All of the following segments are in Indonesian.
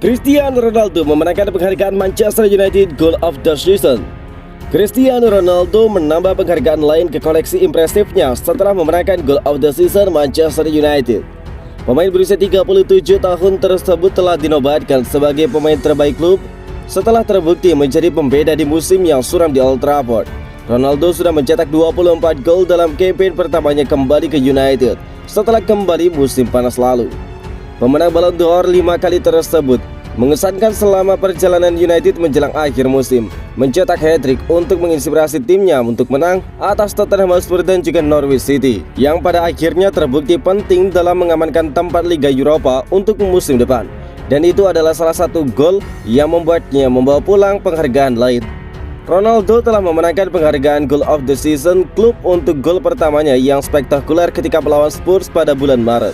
Cristiano Ronaldo memenangkan penghargaan Manchester United Goal of the Season. Cristiano Ronaldo menambah penghargaan lain ke koleksi impresifnya setelah memenangkan Goal of the Season Manchester United. Pemain berusia 37 tahun tersebut telah dinobatkan sebagai pemain terbaik klub setelah terbukti menjadi pembeda di musim yang suram di Old Trafford. Ronaldo sudah mencetak 24 gol dalam kampanye pertamanya kembali ke United setelah kembali musim panas lalu. Pemenang Ballon d'Or 5 kali tersebut mengesankan selama perjalanan United menjelang akhir musim, mencetak hat-trick untuk menginspirasi timnya untuk menang atas Tottenham Hotspur dan juga Norwich City, yang pada akhirnya terbukti penting dalam mengamankan tempat Liga Eropa untuk musim depan. Dan itu adalah salah satu gol yang membuatnya membawa pulang penghargaan lain. Ronaldo telah memenangkan penghargaan Goal of the Season klub untuk gol pertamanya yang spektakuler ketika melawan Spurs pada bulan Maret.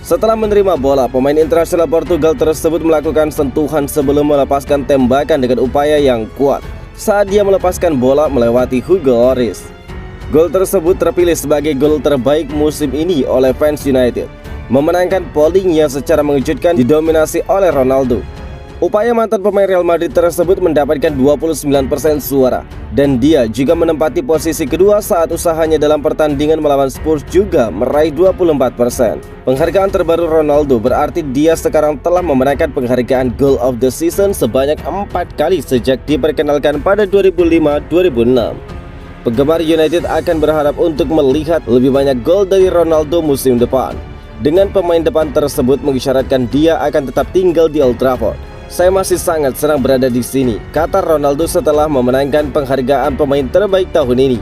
Setelah menerima bola, pemain internasional Portugal tersebut melakukan sentuhan sebelum melepaskan tembakan dengan upaya yang kuat saat dia melepaskan bola melewati Hugo Lloris. Gol tersebut terpilih sebagai gol terbaik musim ini oleh fans United, memenangkan polling yang secara mengejutkan didominasi oleh Ronaldo. Upaya mantan pemain Real Madrid tersebut mendapatkan 29% suara, dan dia juga menempati posisi kedua saat usahanya dalam pertandingan melawan Spurs juga meraih 24%. Penghargaan terbaru Ronaldo berarti dia sekarang telah memenangkan penghargaan Goal of the Season sebanyak 4 kali sejak diperkenalkan pada 2005-2006. Penggemar United akan berharap untuk melihat lebih banyak gol dari Ronaldo musim depan. Dengan pemain depan tersebut mengisyaratkan dia akan tetap tinggal di Old Trafford. "Saya masih sangat senang berada di sini," kata Ronaldo setelah memenangkan penghargaan pemain terbaik tahun ini.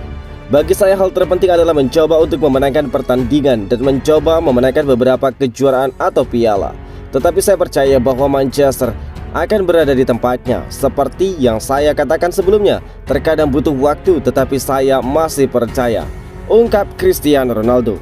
"Bagi saya hal terpenting adalah mencoba untuk memenangkan pertandingan dan mencoba memenangkan beberapa kejuaraan atau piala. Tetapi saya percaya bahwa Manchester akan berada di tempatnya. Seperti yang saya katakan sebelumnya, terkadang butuh waktu tetapi saya masih percaya," ungkap Cristiano Ronaldo.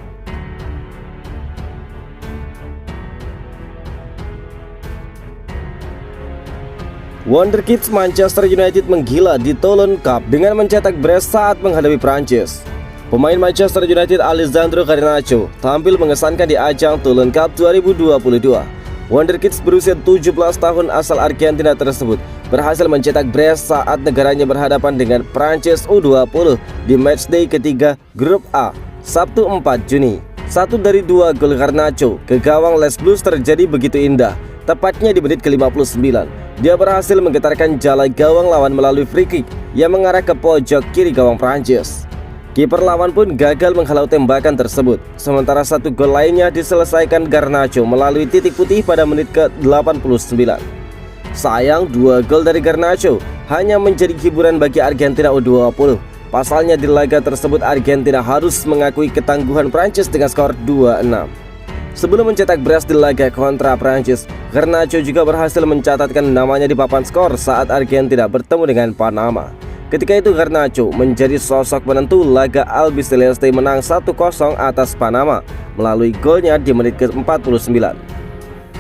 Wonderkids Manchester United menggila di Toulon Cup dengan mencetak brace saat menghadapi Prancis. Pemain Manchester United Alessandro Garnacho tampil mengesankan di ajang Toulon Cup 2022. Wonderkids berusia 17 tahun asal Argentina tersebut berhasil mencetak brace saat negaranya berhadapan dengan Prancis U20 di matchday ketiga Grup A, Sabtu 4 Juni. Satu dari dua gol Garnacho ke gawang Les Blues terjadi begitu indah, tepatnya di menit ke-59. Dia berhasil menggetarkan jala gawang lawan melalui free kick yang mengarah ke pojok kiri gawang Prancis. Kiper lawan pun gagal menghalau tembakan tersebut. Sementara satu gol lainnya diselesaikan Garnacho melalui titik putih pada menit ke-89. Sayang, dua gol dari Garnacho hanya menjadi hiburan bagi Argentina U20. Pasalnya di laga tersebut Argentina harus mengakui ketangguhan Prancis dengan skor 2-6. Sebelum mencetak brace di laga kontra Prancis, Garnacho juga berhasil mencatatkan namanya di papan skor saat Argentina bertemu dengan Panama. Ketika itu Garnacho menjadi sosok penentu laga Albiceleste menang 1-0 atas Panama melalui golnya di menit ke-49.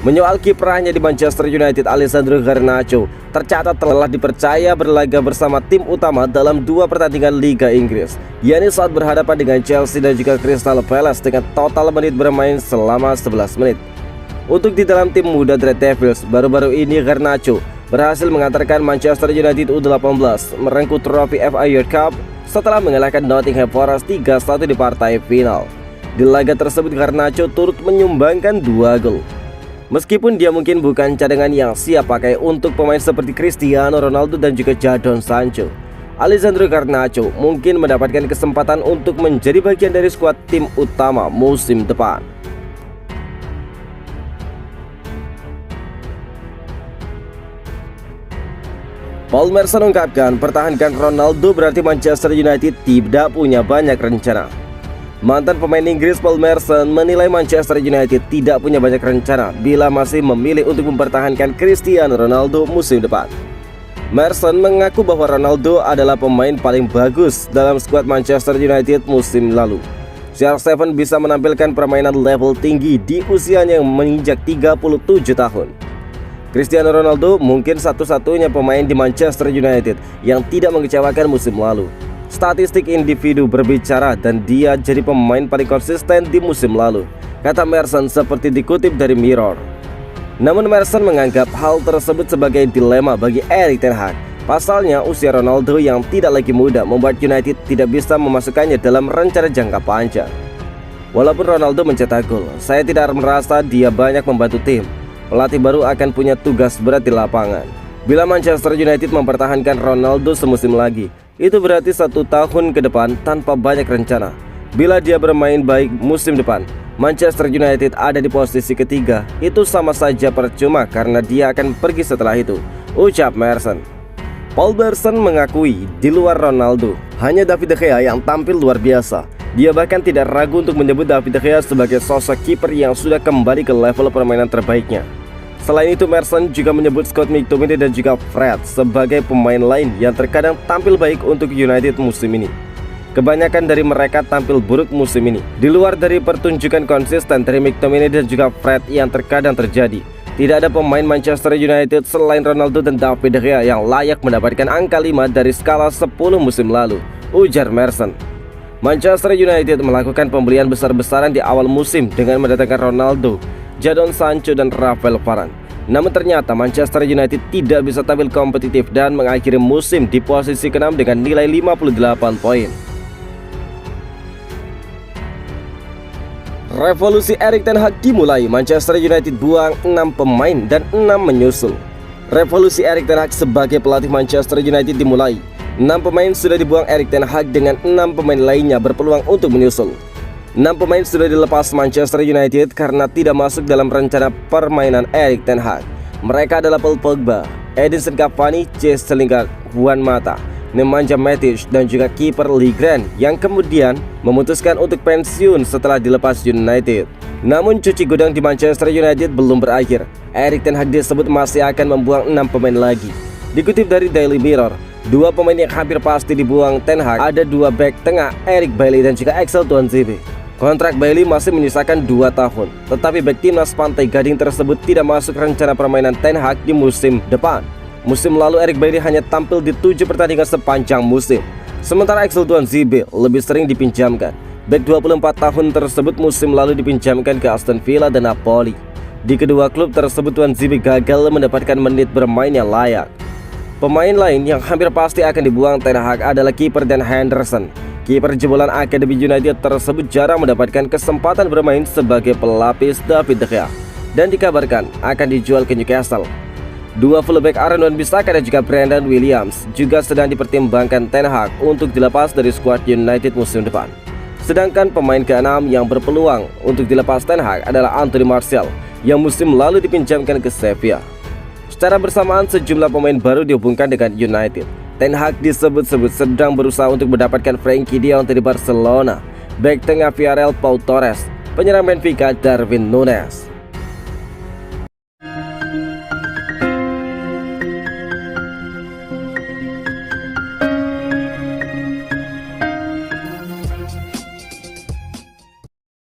Menyoal kiprahnya di Manchester United, Alessandro Garnacho tercatat telah dipercaya berlaga bersama tim utama dalam 2 pertandingan Liga Inggris, yakni saat berhadapan dengan Chelsea dan juga Crystal Palace dengan total menit bermain selama 11 menit. Untuk di dalam tim muda Red Devils, baru-baru ini Garnacho berhasil mengantarkan Manchester United U18 merengkuh trofi FA Youth Cup setelah mengalahkan Nottingham Forest 3-1 di partai final. Di laga tersebut Garnacho turut menyumbangkan 2 gol. Meskipun dia mungkin bukan cadangan yang siap pakai untuk pemain seperti Cristiano Ronaldo dan juga Jadon Sancho, Alessandro Garnacho mungkin mendapatkan kesempatan untuk menjadi bagian dari skuad tim utama musim depan. Paul Merson ungkapkan, pertahankan Ronaldo berarti Manchester United tidak punya banyak rencana. Mantan pemain Inggris Paul Merson menilai Manchester United tidak punya banyak rencana bila masih memilih untuk mempertahankan Cristiano Ronaldo musim depan. Merson mengaku bahwa Ronaldo adalah pemain paling bagus dalam skuad Manchester United musim lalu. CR7 bisa menampilkan permainan level tinggi di usianya yang menginjak 37 tahun. Cristiano Ronaldo mungkin satu-satunya pemain di Manchester United yang tidak mengecewakan musim lalu. Statistik individu berbicara dan dia jadi pemain paling konsisten di musim lalu, kata Merson seperti dikutip dari Mirror. Namun Merson menganggap hal tersebut sebagai dilema bagi Erik ten Hag. Pasalnya usia Ronaldo yang tidak lagi muda membuat United tidak bisa memasukkannya dalam rencana jangka panjang. Walaupun Ronaldo mencetak gol, saya tidak merasa dia banyak membantu tim. Pelatih baru akan punya tugas berat di lapangan. Bila Manchester United mempertahankan Ronaldo semusim lagi, itu berarti 1 tahun ke depan tanpa banyak rencana. Bila dia bermain baik musim depan, Manchester United ada di posisi ketiga. Itu sama saja percuma karena dia akan pergi setelah itu, ucap Merson. Paul Merson mengakui di luar Ronaldo, hanya David De Gea yang tampil luar biasa. Dia bahkan tidak ragu untuk menyebut David De Gea sebagai sosok kiper yang sudah kembali ke level permainan terbaiknya. Selain itu, Merson juga menyebut Scott McTominay dan juga Fred sebagai pemain lain yang terkadang tampil baik untuk United musim ini. Kebanyakan dari mereka tampil buruk musim ini. Di luar dari pertunjukan konsisten dari McTominay dan juga Fred yang terkadang terjadi, tidak ada pemain Manchester United selain Ronaldo dan David De Gea yang layak mendapatkan angka 5 dari skala 10 musim lalu, ujar Merson. Manchester United melakukan pembelian besar-besaran di awal musim dengan mendatangkan Ronaldo, Jadon Sancho dan Rafael Varane. Namun ternyata Manchester United tidak bisa tampil kompetitif dan mengakhiri musim di posisi ke-6 dengan nilai 58 poin. Revolusi Erik ten Hag dimulai. Manchester United buang 6 pemain dan 6 menyusul. Revolusi Erik ten Hag sebagai pelatih Manchester United dimulai. 6 pemain sudah dibuang Erik ten Hag dengan 6 pemain lainnya berpeluang untuk menyusul. 6 pemain sudah dilepas Manchester United karena tidak masuk dalam rencana permainan Erik ten Hag. Mereka adalah Paul Pogba, Edinson Cavani, Jesse Lingard, Juan Mata, Nemanja Matic dan juga kiper Lee Grant yang kemudian memutuskan untuk pensiun setelah dilepas United. Namun cuci gudang di Manchester United belum berakhir. Erik ten Hag disebut masih akan membuang 6 pemain lagi. Dikutip dari Daily Mirror, 2 pemain yang hampir pasti dibuang ten Hag ada 2 bek tengah, Eric Bailly dan juga Axel Tuanzebe. Kontrak Bailly masih menyisakan 2 tahun, tetapi bek timnas Pantai Gading tersebut tidak masuk rencana permainan ten Hag di musim depan. Musim lalu Eric Bailly hanya tampil di 7 pertandingan sepanjang musim, sementara Axel Tuanzebe lebih sering dipinjamkan. Bek 24 tahun tersebut musim lalu dipinjamkan ke Aston Villa dan Napoli. Di kedua klub tersebut Tuanzebe gagal mendapatkan menit bermain yang layak. Pemain lain yang hampir pasti akan dibuang ten Hag adalah kiper Dan Henderson. Kiper jebolan Akademi United tersebut jarang mendapatkan kesempatan bermain sebagai pelapis David De Gea dan dikabarkan akan dijual ke Newcastle. 2 fullback Aaron Wan-Bissaka dan juga Brandon Williams juga sedang dipertimbangkan ten Hag untuk dilepas dari skuad United musim depan. Sedangkan pemain ke-6 yang berpeluang untuk dilepas ten Hag adalah Anthony Martial yang musim lalu dipinjamkan ke Sevilla. Secara bersamaan sejumlah pemain baru dihubungkan dengan United. Ten Hag disebut-sebut sedang berusaha untuk mendapatkan Frenkie de Jong dari Barcelona, bek tengah Villarreal Pau Torres, penyerang Benfica Darwin Núñez.